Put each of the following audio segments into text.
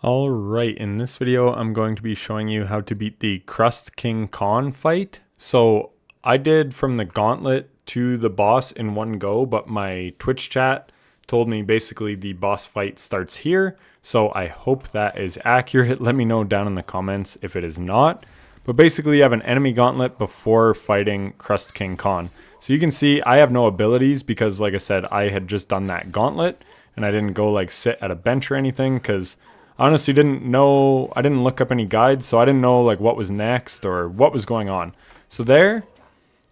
Alright, in this video I'm going to be showing you how to beat the Crust King Khann fight. So I did from the gauntlet to the boss in one go, but my Twitch chat told me basically the boss fight starts here. So I hope that is accurate. Let me know down in the comments if it is not. But basically you have an enemy gauntlet before fighting Crust King Khann. So you can see I have no abilities because like I said, I had just done that gauntlet and I didn't go like sit at a bench or anything because I honestly didn't know, I didn't look up any guides, so I didn't know like what was next or what was going on. So there,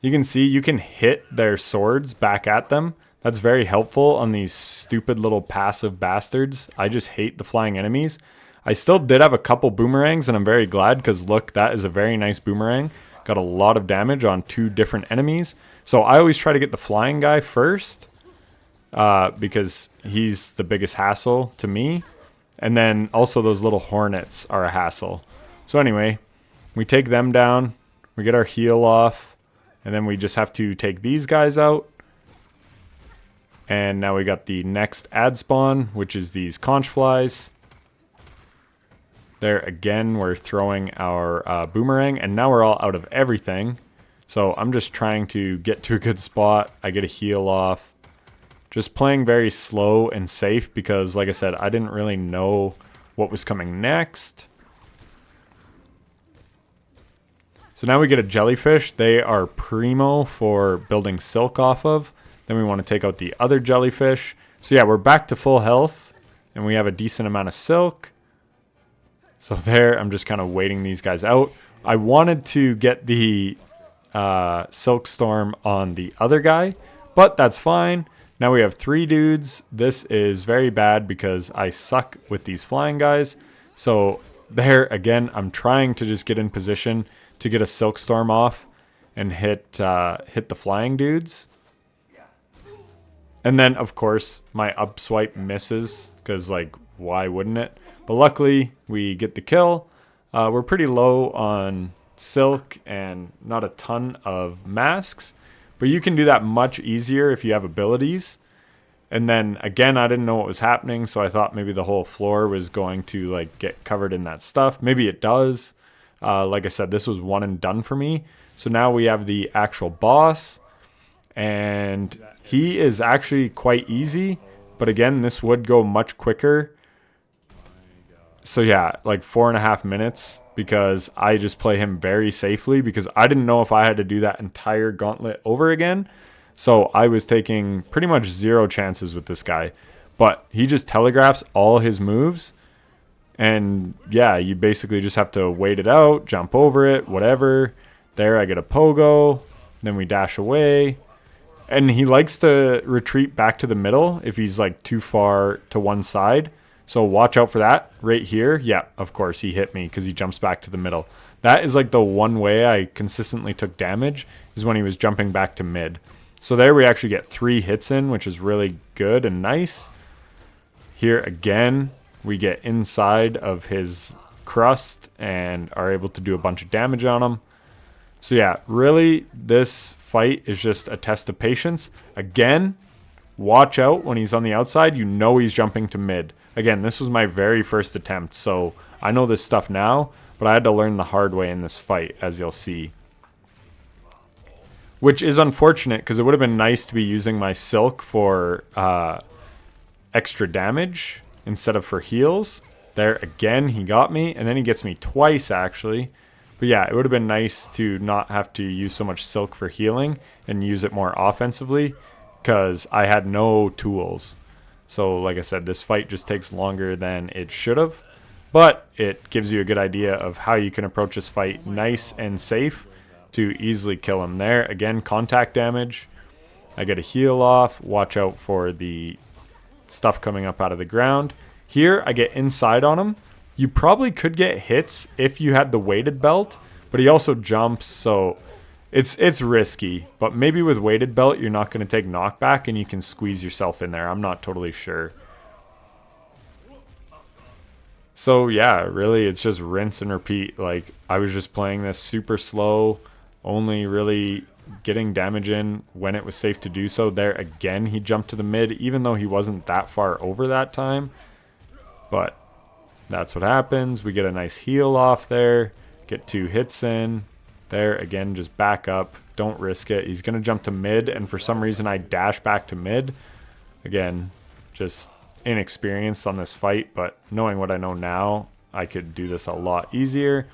you can see you can hit their swords back at them. That's very helpful on these stupid little passive bastards. I just hate the flying enemies. I still did have a couple boomerangs and I'm very glad because look, that is a very nice boomerang. Got a lot of damage on two different enemies. So I always try to get the flying guy first because he's the biggest hassle to me. And then also those little hornets are a hassle. So anyway, we take them down, we get our heal off, and then we just have to take these guys out. And now we got the next ad spawn, which is these conch flies. There again, we're throwing our boomerang, and now we're all out of everything. So I'm just trying to get to a good spot. I get a heal off. Just playing very slow and safe because, like I said, I didn't really know what was coming next. So now we get a jellyfish. They are primo for building silk off of. Then we want to take out the other jellyfish. So yeah, we're back to full health and we have a decent amount of silk. So there, I'm just kind of waiting these guys out. I wanted to get the silk storm on the other guy, but that's fine. Now we have 3 dudes. This is very bad because I suck with these flying guys. So there, again, I'm trying to just get in position to get a silk storm off and hit the flying dudes. And then, of course, my up swipe misses because, like, why wouldn't it? But luckily, we get the kill. We're pretty low on silk and not a ton of masks. But you can do that much easier if you have abilities. And then again, I didn't know what was happening, so I thought maybe the whole floor was going to like get covered in that stuff. Maybe it does. Like I said, this was one and done for me. So now we have the actual boss, and he is actually quite easy. But again, this would go much quicker. So yeah, like 4.5 minutes because I just play him very safely because I didn't know if I had to do that entire gauntlet over again. So I was taking pretty much 0 chances with this guy. But he just telegraphs all his moves. And yeah, you basically just have to wait it out, jump over it, whatever. There I get a pogo. Then we dash away. And he likes to retreat back to the middle if he's like too far to one side. So watch out for that right here. Yeah, of course, he hit me because he jumps back to the middle. That is like the one way I consistently took damage is when he was jumping back to mid. So there we actually get 3 hits in, which is really good and nice. Here again, we get inside of his crust and are able to do a bunch of damage on him. So yeah, really, this fight is just a test of patience. Again, watch out when he's on the outside. You know he's jumping to mid. Again, this was my very first attempt, so I know this stuff now, but I had to learn the hard way in this fight, as you'll see. Which is unfortunate, because it would have been nice to be using my silk for extra damage instead of for heals. There, again, he got me, and then he gets me twice, actually. But yeah, it would have been nice to not have to use so much silk for healing and use it more offensively, because I had no tools. So like I said, this fight just takes longer than it should have, but it gives you a good idea of how you can approach this fight nice and safe to easily kill him. There, again, contact damage. I get a heal off. Watch out for the stuff coming up out of the ground. Here, I get inside on him. You probably could get hits if you had the weighted belt, but he also jumps, so it's risky, but maybe with weighted belt, you're not going to take knockback and you can squeeze yourself in there. I'm not totally sure. So yeah, really, it's just rinse and repeat. Like, I was just playing this super slow, only really getting damage in when it was safe to do so. There again, he jumped to the mid, even though he wasn't that far over that time. But That's what happens. We get a nice heal off there. Get 2 hits in. There, again, just back up. Don't risk it. He's going to jump to mid, and for some reason I dash back to mid. Again, just inexperienced on this fight, but knowing what I know now, I could do this a lot easier.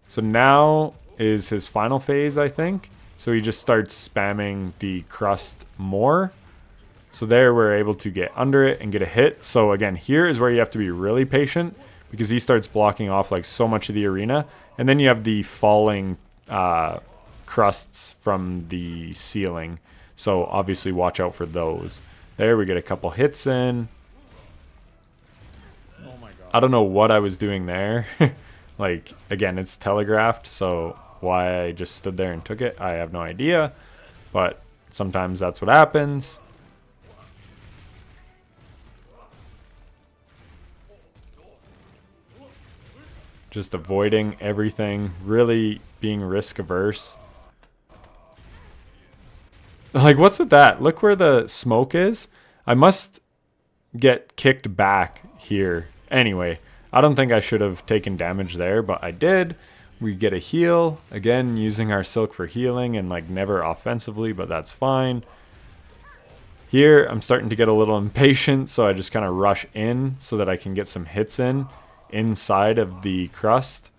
So now is his final phase, I think. So he just starts spamming the crust more. So there we're able to get under it and get a hit. So again, here is where you have to be really patient because he starts blocking off like so much of the arena. And then you have the falling crusts from the ceiling. So obviously watch out for those. There we get a couple hits in. Oh my god. I don't know what I was doing there. Like, again, it's telegraphed, so why I just stood there and took it, I have no idea. But sometimes that's what happens. Just avoiding everything, really being risk averse. Like, what's with that? Look where the smoke is. I must get kicked back here. Anyway, I don't think I should have taken damage there, but I did. We get a heal. Again, using our silk for healing and like never offensively, but that's fine. Here, I'm starting to get a little impatient, so I just kind of rush in so that I can get some hits in inside of the crust.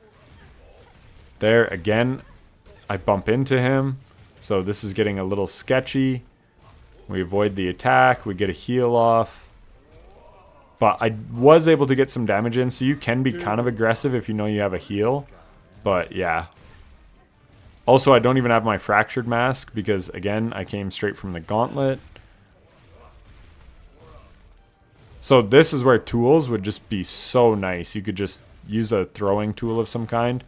There, again, I bump into him. So this is getting a little sketchy. We avoid the attack. We get a heal off. But I was able to get some damage in, so you can be kind of aggressive if you know you have a heal. But yeah. Also, I don't even have my fractured mask because, again, I came straight from the gauntlet. So this is where tools would just be so nice. You could just use a throwing tool of some kind.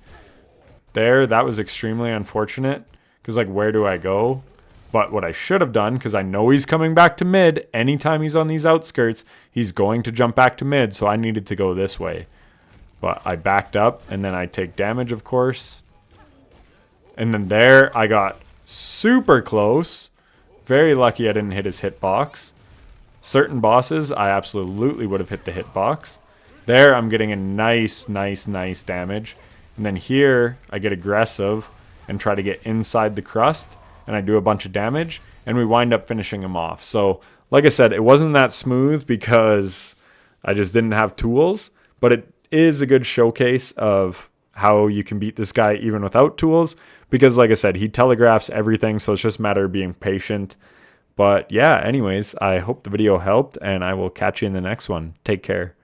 There, that was extremely unfortunate. Because, like, where do I go? But what I should have done, because I know he's coming back to mid, anytime he's on these outskirts, he's going to jump back to mid, so I needed to go this way. But I backed up, and then I take damage, of course. And then there, I got super close. Very lucky I didn't hit his hitbox. Certain bosses, I absolutely would have hit the hitbox. There, I'm getting a nice damage. And then here, I get aggressive and try to get inside the crust, and I do a bunch of damage, and we wind up finishing him off. So, like I said, it wasn't that smooth because I just didn't have tools, but it is a good showcase of how you can beat this guy even without tools, because like I said, he telegraphs everything, so it's just a matter of being patient. But yeah, anyways, I hope the video helped, and I will catch you in the next one. Take care.